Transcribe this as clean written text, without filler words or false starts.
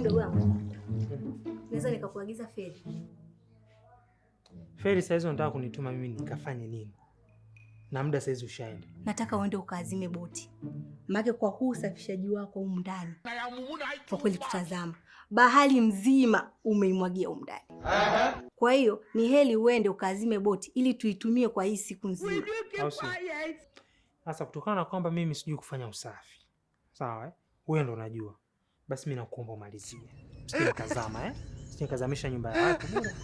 Mdogo wangu, naweza nikakuagiza feri? Feri saizi unataka kunituma mimi nikafanye nini? Na muda saizi ushaenda. Nataka uende ukaazime boti. Maana kwa huu usafishaji wako humu ndani, kwa kweli tutazama bahari mzima umeimwagia humu ndani. Kwa hiyo ni heli uende ukaazime boti ili tuitumie kwa hii siku nzima. Sasa kutokana na kwamba mimi sijui kufanya usafi, sawa wewe ndo unajua. Basi mimi nakuomba umalizie. Usije kazama Usije kazamisha nyumba ya watu bora.